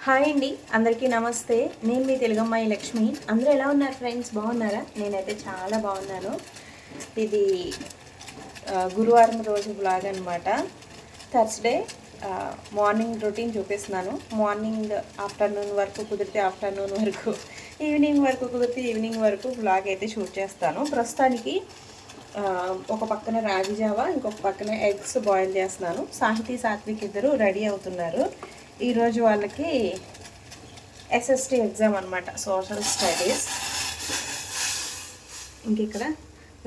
Hi అండి, అందరికీ నమస్తే. నేను మీ తెలుగమ్మాయి లక్ష్మి. అందరూ ఎలా ఉన్నారు ఫ్రెండ్స్? బాగున్నారా? నేనైతే చాలా బాగున్నాను. ఇది గురువారం రోజు బ్లాగ్ అనమాట. థర్స్డే మార్నింగ్ రొటీన్ చూపిస్తున్నాను. మార్నింగ్ ఆఫ్టర్నూన్ వరకు కుదిరితే ఆఫ్టర్నూన్ వరకు, ఈవినింగ్ వరకు కుదిరితే ఈవినింగ్ వరకు బ్లాగ్ అయితే షూట్ చేస్తాను. ప్రస్తుతానికి ఒక పక్కన రాగి జావా, ఇంకొక పక్కన ఎగ్స్ బాయిల్ చేస్తున్నాను. సాహితీ సాత్విక్ ఇద్దరు రెడీ అవుతున్నారు. ఈరోజు వాళ్ళకి ఎస్ఎస్టీ ఎగ్జామ్ అనమాట, సోషల్ స్టడీస్. ఇంక ఇక్కడ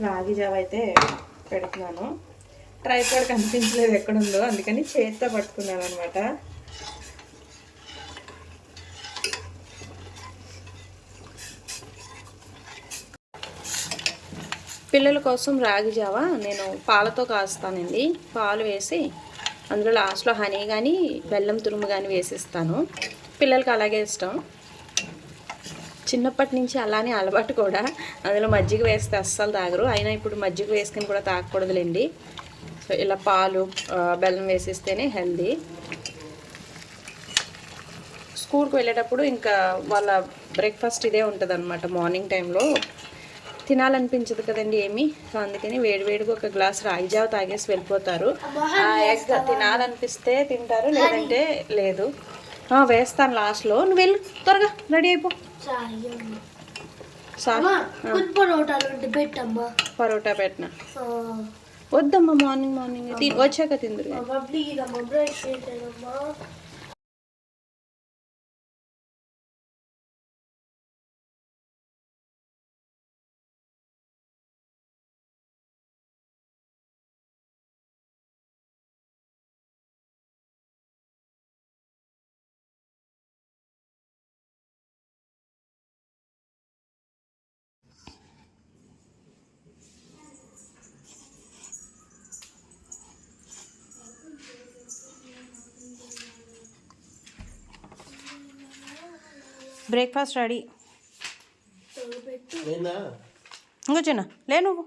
రాగి జావ అయితే పెడుతున్నాను. ట్రైపాడ్ కనిపించలేదు ఎక్కడుందో, అందుకని చేతితో పట్టుకున్నాను అనమాట. పిల్లల కోసం రాగి జావ నేను పాలతో కాస్తానండి. పాలు వేసి అందులో లాస్ట్లో హనీ కానీ బెల్లం తురుము కానీ వేసిస్తాను. పిల్లలకి అలాగే ఇష్టం. చిన్నప్పటి నుంచి అలానే అలవాటు కూడా. అందులో మజ్జిగ వేస్తే అస్సలు తాగరు. అయినా ఇప్పుడు మజ్జిగ వేసుకుని కూడా తాగకూడదులేండి. సో ఇలా పాలు బెల్లం వేసిస్తేనే హెల్దీ. స్కూల్కి వెళ్ళేటప్పుడు ఇంకా వాళ్ళ బ్రేక్ఫాస్ట్ ఇదే ఉంటుంది అనమాట. మార్నింగ్ టైంలో తినాలనిపించదు కదండి ఏమి. సో అందుకని వేడివేడిగా ఒక గ్లాస్ రాగి జావ తాగేసి వెళ్ళిపోతారు. ఎగ్ తినాలనిపిస్తే తింటారు, లేదంటే లేదు. వేస్తాను లాస్ట్లో. నువ్వు వెళ్ళి త్వరగా రెడీ అయిపో. పరోటా పెట్టినా వద్దమ్మా, మార్నింగ్ వచ్చాక తిందురు. Breakfast ready. ఇంకొచ్చినా లే నువ్వు.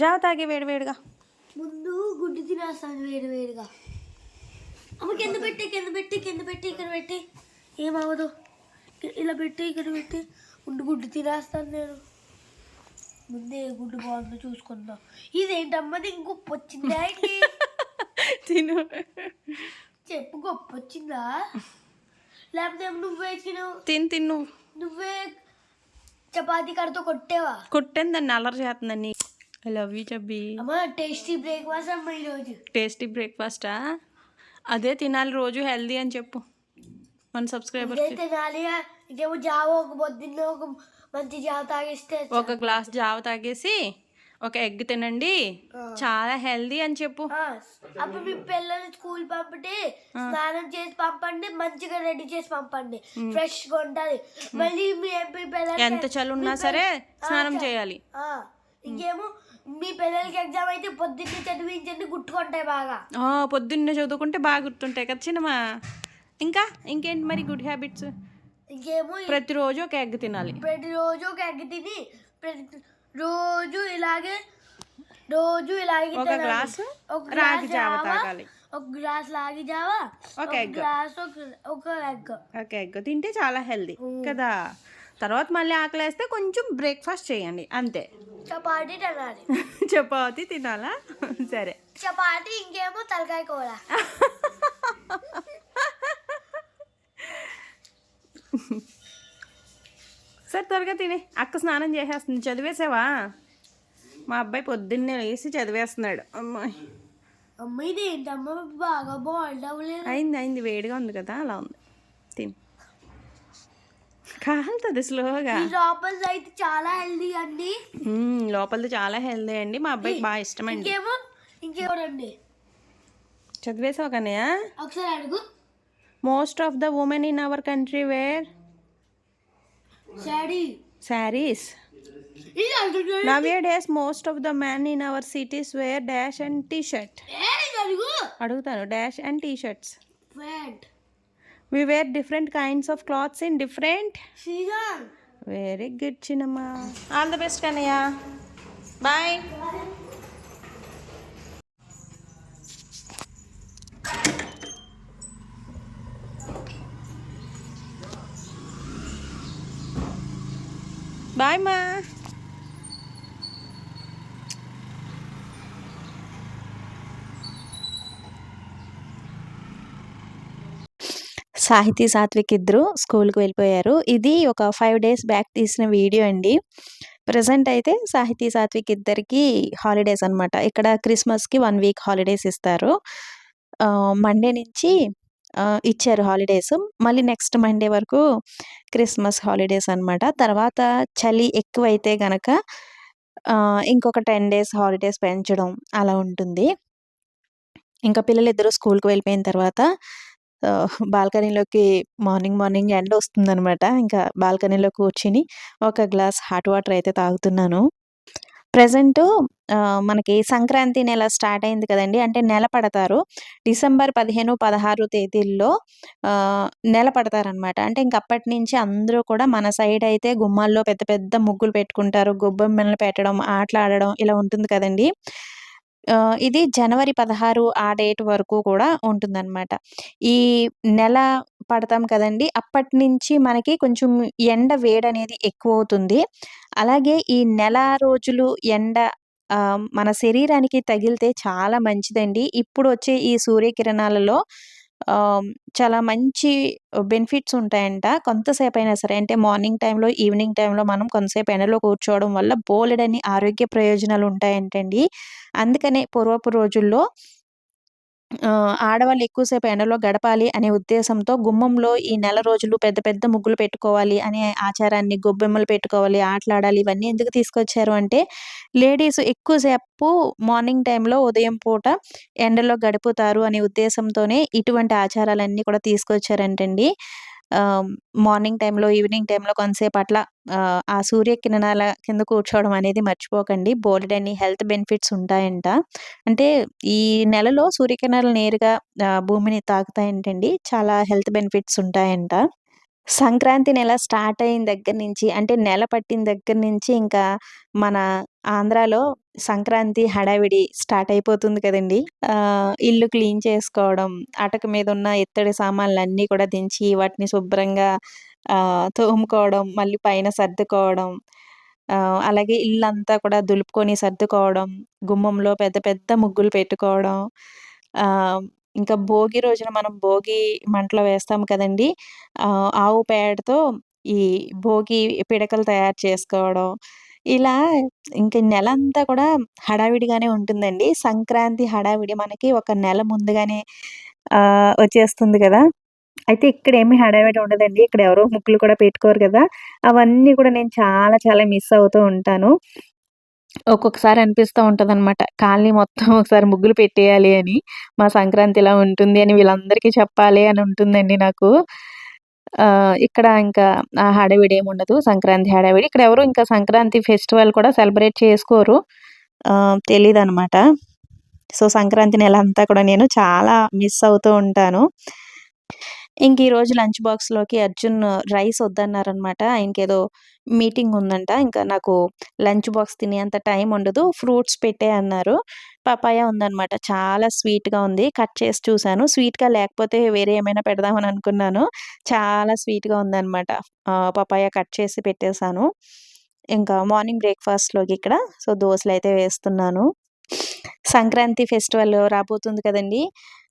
జావ తాగి వేడివేడిగా. ముందు గుడ్డు తినేస్తాను వేడివేడిగా. అమ్మ కింద పెట్టి ఇక్కడ పెట్టి ఏమవ్వదు. ఇలా పెట్టి ఇక్కడ పెట్టి గుడ్డు తినేస్తాను నేను. ముందే గుడ్డు బాగుందో చూసుకుందాం. ఇదేంటమ్మది ఇంకొప్ప వచ్చిందా? తిను చెప్పు, గొప్ప వచ్చిందా లేకపోతే నువ్వే తిను? తిను నువ్వే చపాతీ కడతో కొట్టేవా? కొట్టాను, దాన్ని అల్లరి చేస్తుందని. I love you chubby. అమ్మా టేస్టీ బ్రేక్ఫాస్ట్ అమ్మ ఈరోజు. టేస్టీ బ్రేక్ఫాస్టా? అదే తినాలి రోజు, హెల్దీ అని చెప్పు మన సబ్స్క్రైబర్. తినాలి. ఇదేమో జావ ఒక పొద్దున్న ఒక మంచి జావ తాగేస్తే, ఒక గ్లాస్ జావ తాగేసి ఒక ఎగ్ తినండి, చాలా హెల్దీ అని చెప్పు. అప్పుడు మీ పిల్లల్ని స్కూల్ పంపితే స్నానం చేసి పంపండి, మంచిగా రెడీ చేసి పంపండి, ఫ్రెష్ గా ఉండాలి. మళ్ళీ మీ పిల్లలు ఎంత చలి ఉన్నా సరే స్నానం చేయాలి. ఇంకేమో మీ పిల్లలకి ఎగ్జామ్ అయితే పొద్దున్నే చదివించండి, గుర్తుకుంటాయి బాగా. పొద్దున్నే చదువుకుంటే బాగా గుర్తుంటాయి కదా చిన్నమా. ఇంకేంటి మరి గుడ్ హ్యాబిట్స్? ఇంకేమో ప్రతిరోజు ఒక ఎగ్ తినాలి. ప్రతిరోజు ఒక ఎగ్ తిని రోజు ఇలాగే ఒక గ్లాసు రాగి జావ తాగాలి. ఒక గ్లాస్ రాగి జావ, ఒక గ్లాస్ ఒక ఎగ్ తింటే చాలా హెల్దీ కదా. తర్వాత మళ్ళీ ఆకలేస్తే కొంచెం బ్రేక్ఫాస్ట్ చేయండి, అంతే. చపాతీ తినాలి. చపాతీ తినాలా? సరే, చపాతీ. ఇంకేమో తలకాయ కూర. సరే త్వరగా తిని. అక్క స్నానం చేసేస్తుంది. చదివేసావా? మా అబ్బాయి పొద్దున్నే వేసి చదివేస్తున్నాడు. అమ్మాయి ఏంటమ్మ బాగా బాయిల్డ్ అవ్వలేదు? అయింది, వేడిగా ఉంది కదా, అలా ఉంది. తిని కాలుతుంది స్లోగా. లోపల అయితే చాలా హెల్దీ అండి. లోపలది చాలా హెల్దీ అండి. మా అబ్బాయికి బాగా ఇష్టం అండి. ఇంకేమోనండి చదివేసావు కానీ ఒకసారి అడుగు. Most of the women in our country where sarees. Nowadays most of the men in our cities wear dash and t-shirt. అడుగుతాను. dash and t-shirts. We wear different kinds of clothes in different season. Very good Chinamma. All the best Kanaya. Bye. Bye మా. సాహితీ, సాత్విక్ ఇద్దరు స్కూల్‌కి వెళ్ళిపోయారు. ఇది ఒక 5 days back తీసిన వీడియో అండి. ప్రెజెంట్ అయితే సాహితీ, సాత్విక్ ఇద్దరికీ హాలిడేస్ అనమాట. ఇక్కడ క్రిస్మస్‌కి 1 వీక్ హాలిడేస్ ఇస్తారు. మండే నుంచి ఇచ్చారు హాలిడేస్. మళ్ళీ నెక్స్ట్ మండే వరకు క్రిస్మస్ హాలిడేస్ అనమాట. తర్వాత చలి ఎక్కువైతే గనక ఇంకొక 10 డేస్ హాలిడేస్ పెంచడం అలా ఉంటుంది. ఇంకా పిల్లలిద్దరూ స్కూల్‌కి వెళ్ళిపోయిన తర్వాత బాల్కనీలోకి మార్నింగ్ ఎండొస్తుందనమాట. ఇంకా బాల్కనీలో కూర్చొని ఒక గ్లాస్ హాట్ వాటర్ అయితే తాగుతున్నాను. ప్రెజెంటు మనకి సంక్రాంతి నెల స్టార్ట్ అయింది కదండీ! అంటే నెల పడతారు. డిసెంబర్ 15, 16 తేదీల్లో నెల పడతారనమాట. అంటే ఇంక అప్పటి నుంచి అందరూ కూడా మన సైడ్ అయితే గుమ్మాల్లో పెద్ద పెద్ద ముగ్గులు పెట్టుకుంటారు. గొబ్బెమ్మలు పెట్టడం, ఆటలాడడం ఇలా ఉంటుంది కదండీ! ఇది జనవరి 16 ఆ డేట్ వరకు కూడా ఉంటుందనమాట. ఈ నెల పడతాం కదండీ! అప్పటినుంచి మనకి కొంచెం ఎండ వేడనేది ఎక్కువవుతుంది. అలాగే ఈ నెల రోజులు ఎండ మన శరీరానికి తగిలితే చాలా మంచిదండి. ఇప్పుడొచ్చే ఈ సూర్యకిరణాలలో చాలా మంచి బెనిఫిట్స్ ఉంటాయంట. కొంతసేపైనా సరే అంటే మార్నింగ్ టైమ్‌లో, ఈవినింగ్ టైమ్‌లో మనం కొంతసేపు ఎండలో కూర్చోవడం వల్ల బోలెడన్ని ఆరోగ్య ప్రయోజనాలు ఉంటాయంటండి. అందుకనే పూర్వపు రోజుల్లో ఆడవాళ్ళు ఎక్కువ సేపు ఎండలో గడపాలి అనే ఉద్దేశంతో గుమ్మంలో ఈ నెల రోజులు పెద్ద పెద్ద ముగ్గులు పెట్టుకోవాలి అనే ఆచారాన్ని, గొబ్బెమ్మలు పెట్టుకోవాలి, ఆటలాడాలి ఇవన్నీ ఎందుకు తీసుకొచ్చారు అంటే, లేడీస్ ఎక్కువ సేపు మార్నింగ్ టైమ్‌లో ఉదయం పూట ఎండలో గడుపుతారు అనే ఉద్దేశంతోనే ఇటువంటి ఆచారాలన్నీ కూడా తీసుకొచ్చారంటండి. ఆహ్, మార్నింగ్ టైమ్‌లో, ఈవినింగ్ టైమ్‌లో కొంతసేపు అట్లా ఆ సూర్యకిరణాల కింద కూర్చోవడం అనేది మర్చిపోకండి. బోలెడన్ని హెల్త్ బెనిఫిట్స్ ఉంటాయంట. అంటే ఈ నెలలో సూర్యకిరణాలు నేరుగా భూమిని తాకుతాయంటండి. చాలా హెల్త్ బెనిఫిట్స్ ఉంటాయంట. సంక్రాంతి నెల స్టార్ట్ అయిన దగ్గర నుంచి అంటే నెల పట్టిన దగ్గర నుంచి ఇంకా మన ఆంధ్రాలో సంక్రాంతి హడావిడి స్టార్ట్ అయిపోతుంది కదండీ! ఇల్లు క్లీన్ చేసుకోవడం, అటక మీదున్న ఇత్తడి సామాన్లన్నీ కూడా దించి వాటిని శుభ్రంగా తోముకోవడం, మళ్ళీ పైన సర్దుకోవడం, అలాగే ఇల్లంతా కూడా దులుపుకొని సర్దుకోవడం, గుమ్మంలో పెద్ద పెద్ద ముగ్గులు పెట్టుకోవడం, ఆహ్, ఇంకా భోగి రోజున మనం భోగి మంటలు వేస్తాం కదండీ! ఆవు పేడతో ఈ భోగి పిడకలు తయారు చేసుకోవడం, ఇలా ఇంక నెలంతా కూడా హడావిడిగానే ఉంటుందండి. సంక్రాంతి హడావిడి మనకి ఒక నెల ముందుగానే వచ్చేస్తుంది గదా! అయితే ఇక్కడేమి హడావిడి ఉండదండి. ఇక్కడ ఎవరో ముగ్గులు కూడా పెట్టుకోరు గదా! అవన్నీ కూడా నేను చాలా చాలా మిస్ అవుతూ ఉంటాను. ఒక్కొక్కసారి అనిపిస్తా ఉంటదనమాట. కాలనీ మొత్తం ఒకసారి ముగ్గులు పెట్టేయాలి అని. మా సంక్రాంతి ఇలా ఉంటుంది అని వీళ్ళందరికీ చెప్పాలి అని ఉంటుందండి నాకు. ఇక్కడ ఇంకా ఆ హడావిడేముండదు. సంక్రాంతి హడావిడి. ఇక్కడెవరు ఇంకా సంక్రాంతి ఫెస్టివల్ కూడా సెలబ్రేట్ చేసుకోరు. తెలీదనమాట. సో, సంక్రాంతి నెలంతా కూడా నేను చాలా మిస్ అవుతూ ఉంటాను. ఇంక ఈరోజు లంచ్ బాక్స్‌లోకి అర్జున్ రైస్ వద్దన్నారనమాట. ఆయనకేదో మీటింగ్ ఉందంట. ఇంకా నాకు లంచ్ బాక్స్ తినేంత టైం ఉండదు. ఫ్రూట్స్ పెట్టేయి అన్నారు. పపాయ ఉందనమాట. చాలా స్వీట్‌గా ఉంది. కట్ చేసి చూసాను. స్వీట్‌గా లేకపోతే వేరే ఏమైనా పెడదామని అనుకున్నాను. చాలా స్వీట్‌గా ఉందనమాట. పపాయ కట్ చేసి పెట్టేసాను. ఇంకా మార్నింగ్ బ్రేక్‌ఫాస్ట్‌లోకి ఇక్కడ దోసలైతే వేస్తున్నాను. సంక్రాంతి ఫెస్టివల్ రాబోతుంది కదండీ!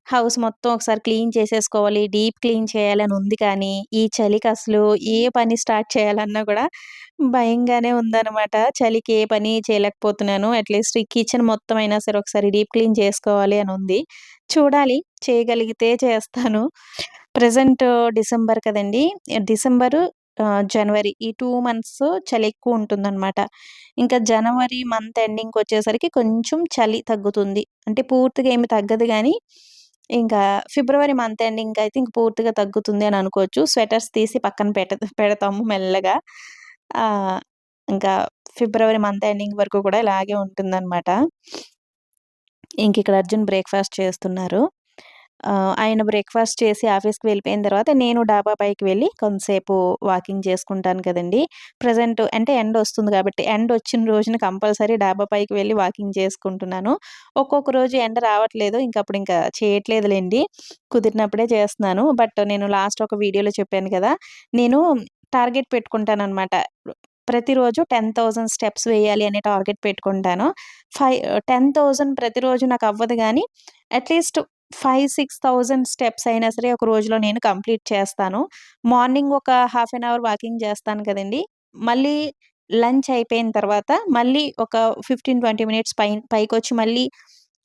హౌస్ మొత్తం ఒకసారి క్లీన్ చేసేసుకోవాలి. డీప్ క్లీన్ చేయాలని ఉంది కానీ, ఈ చలికి అసలు ఏ పని స్టార్ట్ చేయాలన్నా కూడా భయంగానే ఉందనమాట. చలికి ఏ పని చేయలేకపోతున్నాను. అట్‌లీస్ట్ ఈ కిచెన్ మొత్తం అయినా సరే ఒకసారి డీప్ క్లీన్ చేసుకోవాలి అని ఉంది. చూడాలి చేయగలిగితే చేస్తాను. ప్రెజెంట్ డిసెంబర్ కదండీ! డిసెంబరు, జనవరి ఈ 2 మంత్స్ చలి ఎక్కువ ఉంటుందనమాట. ఇంకా జనవరి మంత్ ఎండింగ్‌కొచ్చేసరికి కొంచెం చలి తగ్గుతుంది. అంటే పూర్తిగా ఏమి తగ్గదు గానీ, ఇంకా ఫిబ్రవరి మంత్ ఎండింగ్‌కయితే ఇంక పూర్తిగా తగ్గుతుంది అని అనుకోవచ్చు. స్వెటర్స్ తీసి పక్కన పెడతాము మెల్లగా. ఆహ్, ఇంకా ఫిబ్రవరి మంత్ ఎండింగ్ వరకు కూడా ఇలాగే ఉంటుందనమాట. ఇంకిక్కడ అర్జున్ బ్రేక్‌ఫాస్ట్ చేస్తున్నారు. ఆయన బ్రేక్‌ఫాస్ట్ చేసి ఆఫీస్‌కి వెళ్ళిపోయిన తర్వాత నేను డాబా పైకి వెళ్ళి కొంతసేపు వాకింగ్ చేసుకుంటాను కదండీ! ప్రెజెంట్ అంటే ఎండొస్తుంది కాబట్టి, ఎండొచ్చిన రోజున కంపల్సరీ డాబా పైకి వెళ్ళి వాకింగ్ చేసుకుంటున్నాను. ఒక్కొక్క రోజు ఎండ రావట్లేదు. ఇంకప్పుడు ఇంకా చేయట్లేదులెండి. కుదిరినప్పుడే చేస్తున్నాను. బట్ నేను లాస్ట్ ఒక వీడియోలో చెప్పాను కదా! నేను టార్గెట్ పెట్టుకుంటాననమాట. ప్రతిరోజు 10,000 స్టెప్స్ వేయాలి అనే టార్గెట్ పెట్టుకుంటాను. 10,000 ప్రతిరోజు నాకు అవ్వదు గానీ, అట్‌లీస్ట్ 6,000 స్టెప్స్ అయినా సరే ఒక రోజులో నేను కంప్లీట్ చేస్తాను. మార్నింగ్ ఒక హాఫ్ అన్ అవర్ వాకింగ్ చేస్తాను కదండీ! మళ్ళీ లంచ్ అయిపోయిన తర్వాత మళ్ళీ ఒక 15, 20 మినిట్స్ పైకొచ్చి మళ్ళీ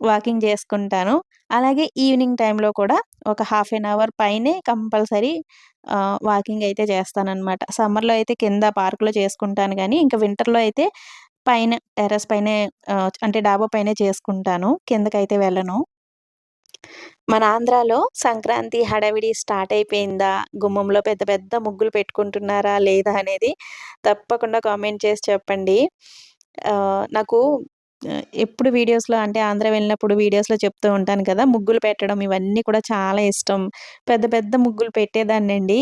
వాకింగ్ చేసుకుంటాను. అలాగే ఈవినింగ్ టైమ్‌లో కూడా ఒక హాఫ్ అన్ అవర్ పైనే కంపల్సరీ వాకింగ్ అయితే చేస్తాననమాట. సమ్మర్‌లో అయితే కింద పార్క్‌లో చేసుకుంటాను గానీ, ఇంక వింటర్‌లో అయితే పైన టెర్రస్ పైనే అంటే డాబా పైనే చేసుకుంటాను. కిందకైతే వెళ్ళను. మన ఆంధ్రాలో సంక్రాంతి హడావిడి స్టార్ట్ అయిపోయిందా? గుమ్మంలో పెద్ద పెద్ద ముగ్గులు పెట్టుకుంటున్నారా? లేదా? అనేది తప్పకుండా కామెంట్ చేసి చెప్పండి. నాకు ఎప్పుడు వీడియోస్‌లో అంటే ఆంధ్ర వెళ్ళినప్పుడు వీడియోస్‌లో చెప్తూ ఉంటాను కదా! ముగ్గులు పెట్టడం ఇవన్నీ కూడా చాలా ఇష్టం. పెద్ద పెద్ద ముగ్గులు పెట్టేదాన్నండి.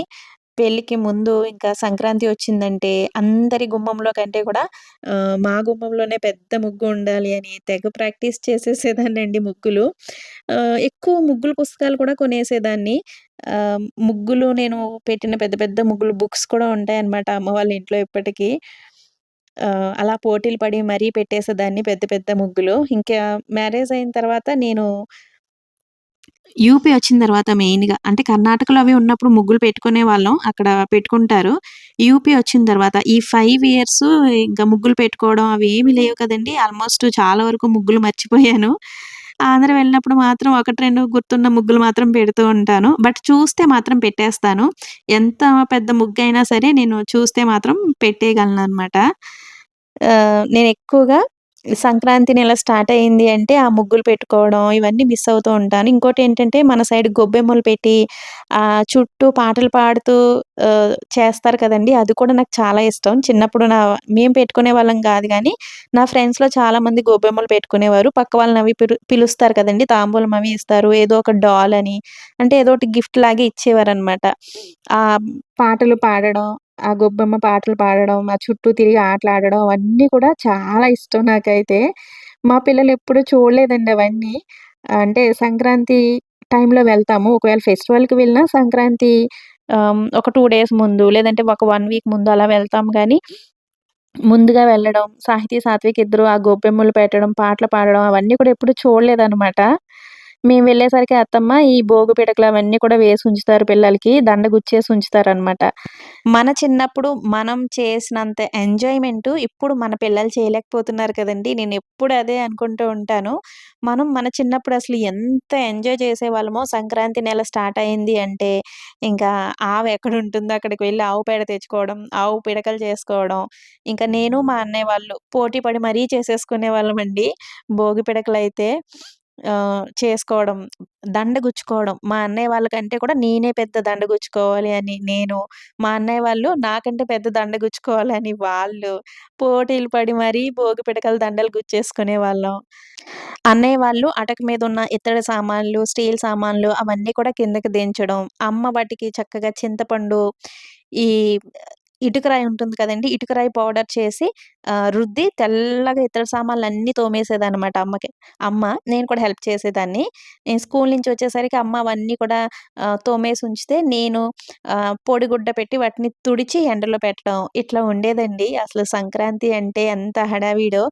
పెళ్ళికి ముందు ఇంకా సంక్రాంతి వచ్చిందంటే అందరి గుమ్మంలో కంటే కూడా మా గుమ్మంలోనే పెద్ద ముగ్గు ఉండాలి అని తెగ ప్రాక్టీస్ చేసేసేదాన్నండి ముగ్గులు. ఎక్కువ ముగ్గుల పుస్తకాలు కూడా కొనేసేదాన్ని. ముగ్గులు నేను పెట్టిన పెద్ద పెద్ద ముగ్గులు బుక్స్ కూడా ఉంటాయన్నమాట అమ్మ వాళ్ళ ఇంట్లో ఇప్పటికి. అలా పోటీలు పడి మరీ పెట్టేసేదాన్ని పెద్ద పెద్ద ముగ్గులు. ఇంకా మ్యారేజ్ అయిన తర్వాత నేను యూపీ వచ్చిన తర్వాత మెయిన్‌గా అంటే కర్ణాటకలో అవి ఉన్నప్పుడు ముగ్గులు పెట్టుకునేవాళ్ళం. అక్కడ పెట్టుకుంటారు. యూపీ వచ్చిన తర్వాత ఈ 5 ఇయర్స్ ఇంకా ముగ్గులు పెట్టుకోవడం అవి ఏమి లేవు కదండీ! ఆల్‌మోస్ట్ చాలా వరకు ముగ్గులు మర్చిపోయాను. ఆంధ్ర వెళ్ళినప్పుడు మాత్రం 1, 2 గుర్తున్న ముగ్గులు మాత్రం పెడుతూ ఉంటాను. బట్ చూస్తే మాత్రం పెట్టేస్తాను. ఎంత పెద్ద ముగ్గయినా సరే నేను చూస్తే మాత్రం పెట్టేయగలననమాట. నేనెక్కువగా సంక్రాంతి నెల స్టార్ట్ అయింది అంటే, ఆ ముగ్గులు పెట్టుకోవడం ఇవన్నీ మిస్ అవుతూ ఉంటాను. ఇంకోటేంటంటే, మన సైడ్ గొబ్బెమ్మలు పెట్టి చుట్టూ పాటలు పాడుతూ చేస్తారు కదండీ! అది కూడా నాకు చాలా ఇష్టం. చిన్నప్పుడు మేము పెట్టుకునేవాళ్ళం గాదు గానీ, నా ఫ్రెండ్స్‌లో చాలామంది గొబ్బెమ్మలు పెట్టుకునేవారు. పక్క వాళ్ళని అవి పిలుస్తారు కదండీ! తాంబూలం అవి ఇస్తారు. ఏదో ఒక డాల్ అని, అంటే ఏదో ఒకటి గిఫ్ట్ లాగా ఇచ్చేవారనమాట. పాటలు పాడడం, ఆ గొబ్బెమ్మ పాటలు పాడడం, ఆ చుట్టూ తిరిగి ఆటలాడడం అవన్నీ కూడా చాలా ఇష్టం నాకైతే. మా పిల్లలెప్పుడు చూడలేదండి అవన్నీ. అంటే సంక్రాంతి టైంలో వెళ్తాము. ఒకవేళ ఫెస్టివల్‌కి వెళ్ళినా సంక్రాంతి ఒక 2 డేస్ ముందు లేదంటే ఒక 1 వీక్ ముందు అలా వెళ్తాం గానీ, ముందుగా వెళ్ళడం, సాహితీ, సాత్విక్ ఇద్దరు ఆ గొబ్బెమ్మలు పెట్టడం, పాటలు పాడడం అవన్నీ కూడా ఎప్పుడు చూడలేదనమాట. మేము వెళ్ళేసరికి అత్తమ్మ ఈ భోగి పిడకలు అవన్నీ కూడా వేసి ఉంచుతారు పిల్లలకి. దండ గుచ్చేసి ఉంచుతారనమాట. మన చిన్నప్పుడు మనం చేసినంత ఎంజాయ్‌మెంటు ఇప్పుడు మన పిల్లలు చేయలేకపోతున్నారు కదండీ! నేనెప్పుడు అదే అనుకుంటూ ఉంటాను. మన చిన్నప్పుడు అసలు ఎంత ఎంజాయ్ చేసేవాళ్ళమో సంక్రాంతి నెల స్టార్ట్ అయింది అంటే, ఇంకా ఆవెక్కడుంటుందో అక్కడికి వెళ్లి ఆవు పేడ తెచ్చుకోవడం, ఆవు పిడకలు చేసుకోవడం, ఇంకా నేను మా అన్నయ్య వాళ్ళు పోటీ పడి మరీ చేసేసుకునేవాళ్ళమండి. భోగి పిడకలైతే చేసుకోవడం, దండ గుచ్చుకోవడం. మా అన్నయ్య వాళ్ళకంటే కూడా నేనే పెద్ద దండ గుచ్చుకోవాలి అని నేను, మా అన్నయ్య వాళ్ళు నాకంటే పెద్ద దండ గుచ్చుకోవాలని వాళ్ళు, పోటీలు పడి మరీ భోగి పిడకల దండలు గుచ్చేసుకునేవాళ్ళం. అన్నయ్య వాళ్ళు అటక మీదున్న ఇత్తడి సామాన్లు, స్టీల్ సామాన్లు అవన్నీ కూడా కిందకి దించడం. అమ్మ వాటికి చక్కగా చింతపండు, ఈ ఇటుకరాయి ఉంటుంది కదండీ! ఇటుకరాయి పౌడర్ చేసి రుద్ది తెల్లగా ఇత్తడి సామాన్లన్నీ తోమేసేదనమాట అమ్మకి. నేను కూడా హెల్ప్ చేసేదాన్ని. నేను స్కూలు నుంచి వచ్చేసరికి అమ్మ అవన్నీ కూడా తోమేసి ఉంచితే నేను పొడిగుడ్డ పెట్టి వాటిని తుడిచి ఎండలో పెట్టడం. ఇట్లా ఉండేదండి. అసలు సంక్రాంతి అంటే ఎంత హడావిడో.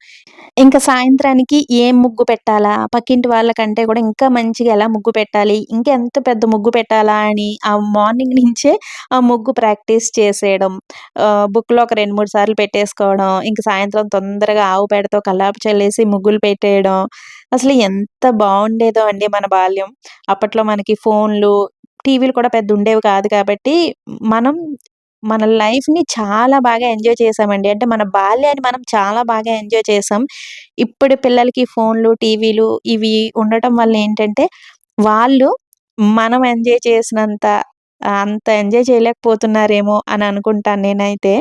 ఇంక సాయంత్రానికి ఏం ముగ్గు పెట్టాలా? పక్కింటి వాళ్ళకంటే కూడా ఇంకా మంచిగా ఎలా ముగ్గు పెట్టాలి? ఇంకా ఎంత పెద్ద ముగ్గు పెట్టాలా? అని ఆ మార్నింగ్ నుంచే ఆ ముగ్గు ప్రాక్టీస్ చేసేయడం. బుక్‌లో ఒక 2, 3 సార్లు పెట్టేసుకోవడం. ఇంక సాయంత్రం తొందరగా ఆవు పేడతో కల్లాపు చల్లేసి ముగ్గులు పెట్టేయడం. అసలు ఎంత బావుండేదో అండి మన బాల్యం. అప్పట్లో మనకి ఫోన్‌లు, టీవీలు కూడా పెద్ద ఉండేవి కాదు కాబట్టి మనం మన లైఫ్‌ని చాలా బాగా ఎంజాయ్ చేశామండి. అంటే మన బాల్యాన్ని మనం చాలా బాగా ఎంజాయ్ చేశాం. ఇప్పటి పిల్లలకి ఫోన్‌లు, టీవీలు ఇవి ఉండటం వల్ల ఏంటంటే, వాళ్ళు మనం ఎంజాయ్ చేసినంత అంత ఎంజాయ్ చేయలేకపోతున్నారేమో అని అనుకుంటాను నేనైతే.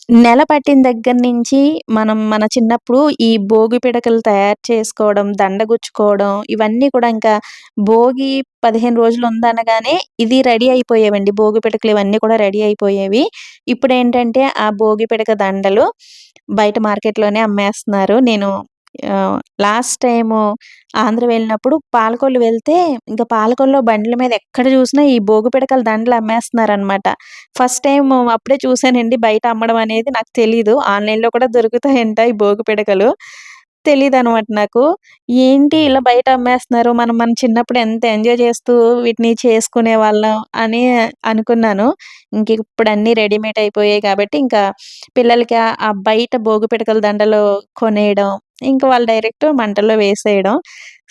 నెల పట్టిన దగ్గర నుంచి మన చిన్నప్పుడు ఈ భోగి పిడకలు తయారు చేసుకోవడం, దండ గుచ్చుకోవడం ఇవన్నీ కూడా ఇంకా భోగి 15 రోజులు ఉందనగానే ఇది రెడీ అయిపోయేవండి. భోగి పిడకలు ఇవన్నీ కూడా రెడీ అయిపోయేవి. ఇప్పుడేంటంటే ఆ భోగి పిడక దండలు బయట మార్కెట్‌లోనే అమ్మేస్తున్నారు. నేను లాస్ట్ టైము ఆంధ్ర వెళ్ళినప్పుడు పాలకొల్లు వెళ్తే, ఇంక పాలకొల్లులో బండ్ల మీద ఎక్కడ చూసినా ఈ భోగి పిడకల దండలు అమ్మేస్తున్నారనమాట. ఫస్ట్ టైము అప్పుడే చూసానండి బయట అమ్మడం అనేది. నాకు తెలీదు. ఆన్‌లైన్‌లో కూడా దొరుకుతాయంట ఈ భోగి పిడకలు. తెలీదనమాట నాకు. ఏంటి ఇలా బయట అమ్మేస్తున్నారు. మన చిన్నప్పుడు ఎంత ఎంజాయ్ చేస్తూ వీటిని చేసుకునేవాళ్ళం అని అనుకున్నాను. ఇప్పుడు అన్నీ రెడీమేడ్ అయిపోయాయి కాబట్టి, ఇంకా పిల్లలకి ఆ బయట భోగి పిడకల దండలు కొనేయడం, ఇంక వాళ్ళు డైరెక్ట్ మంటల్లో వేసేయడం.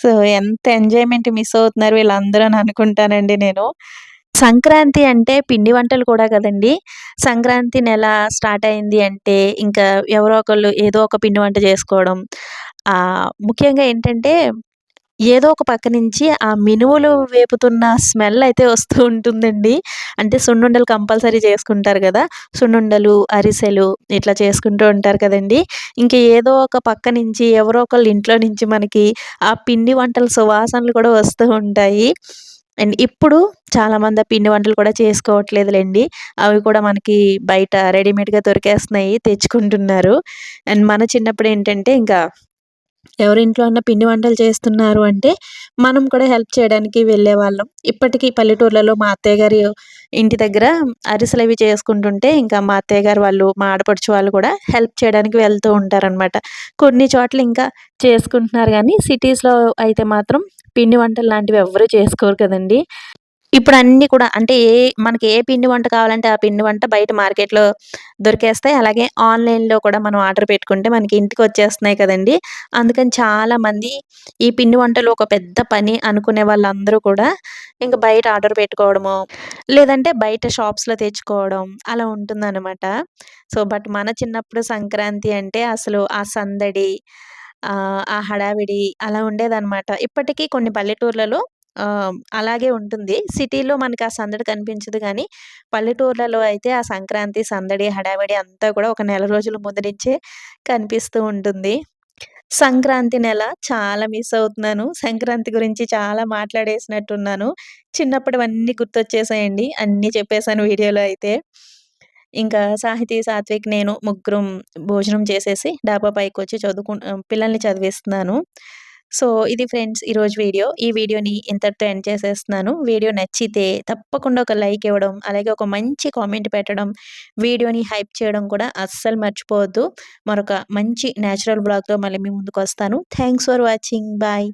సో, ఎంత ఎంజాయ్‌మెంట్ మిస్ అవుతున్నారు వీళ్ళందరూ అని అనుకుంటానండి నేను. సంక్రాంతి అంటే పిండి వంటలు కూడా కదండీ! సంక్రాంతి నెల స్టార్ట్ అయింది అంటే, ఇంకా ఎవరో ఒకళ్ళు ఏదో ఒక పిండి వంట చేసుకోవడం. ముఖ్యంగా ఏంటంటే, ఏదో ఒక పక్క నుంచి ఆ మినుములు వేపుతున్న స్మెల్ అయితే వస్తూ ఉంటుందండి. అంటే సున్నుండలు కంపల్సరీ చేసుకుంటారు గదా! సున్నుండలు, అరిసెలు ఇట్లా చేసుకుంటూ ఉంటారు కదండీ! ఇంక ఏదో ఒక పక్క నుంచి ఎవరో ఒకళ్ళ ఇంట్లో నుంచి మనకి ఆ పిండి వంటల సువాసనలు కూడా వస్తూ ఉంటాయి. అండ్ ఇప్పుడు చాలామంది ఆ పిండి వంటలు కూడా చేసుకోవట్లేదులెండి. అవి కూడా మనకి బయట రెడీమేడ్‌గా దొరికేస్తున్నాయి. తెచ్చుకుంటున్నారు. అండ్ మన చిన్నప్పుడేంటంటే ఇంకా ఎవరింట్లో అన్నా పిండి వంటలు చేస్తున్నారు అంటే, మనం కూడా హెల్ప్ చేయడానికి వెళ్ళేవాళ్ళం. ఇప్పటికి పల్లెటూర్లలో మా అత్తయ్య గారి ఇంటి దగ్గర అరిసెలవి చేసుకుంటుంటే, ఇంకా మా అత్తయ్య గారు వాళ్ళు, మా ఆడపడుచు వాళ్ళు కూడా హెల్ప్ చేయడానికి వెళ్తూ ఉంటారనమాట. కొన్ని చోట్ల ఇంకా చేసుకుంటున్నారు గానీ, సిటీస్‌లో అయితే మాత్రం పిండి వంటలు లాంటివి ఎవ్వరు చేసుకోరు కదండీ! ఇప్పుడన్నీ కూడా అంటే మనకి ఏ పిండి వంట కావాలంటే ఆ పిండి వంట బయట మార్కెట్‌లో దొరికేస్తాయి. అలాగే ఆన్‌లైన్‌లో కూడా మనం ఆర్డర్ పెట్టుకుంటే మనకి ఇంటికొచ్చేస్తున్నాయి కదండీ! అందుకని చాలామంది ఈ పిండి వంటలు ఒక పెద్ద పని అనుకునే వాళ్ళందరూ కూడా ఇంక బయట ఆర్డర్ పెట్టుకోవడమో, లేదంటే బయట షాప్స్‌లో తెచ్చుకోవడం అలా ఉంటుందనమాట. బట్ మన చిన్నప్పుడు సంక్రాంతి అంటే అసలు ఆ సందడి, ఆ హడావిడి అలా ఉండేదనమాట. ఇప్పటికీ కొన్ని పల్లెటూర్లలో అలాగే ఉంటుంది. సిటీలో మనకు ఆ సందడి కనిపించదు గానీ, పల్లెటూర్లలో అయితే ఆ సంక్రాంతి సందడి, హడావిడి అంతా కూడా ఒక నెల రోజుల ముందు నుంచే కనిపిస్తూ ఉంటుంది. సంక్రాంతి నెల చాలా మిస్ అవుతున్నాను. సంక్రాంతి గురించి చాలా మాట్లాడేసినట్టున్నాను. చిన్నప్పుడివన్నీ గుర్తొచ్చేసాయండి. అన్నీ చెప్పేసాను వీడియోలో అయితే. ఇంకా సాహితీ, సాత్విక్, నేను ముగ్గురం భోజనం చేసేసి డాబా పైకొచ్చి పిల్లల్ని చదివిస్తున్నాను. ఇది ఫ్రెండ్స్ ఈరోజు వీడియో. ఈ వీడియోని ఇంతటితో ఎండ్ చేసేస్తున్నాను. వీడియో నచ్చితే తప్పకుండా ఒక లైక్ ఇవ్వడం, అలాగే ఒక మంచి కామెంట్ పెట్టడం, వీడియోని హైప్ చేయడం కూడా అస్సలు మర్చిపోవద్దు. మరొక మంచి నేచురల్ వ్లాగ్‌తో మళ్ళీ మీ ముందుకొస్తాను. Thanks for watching. బాయ్.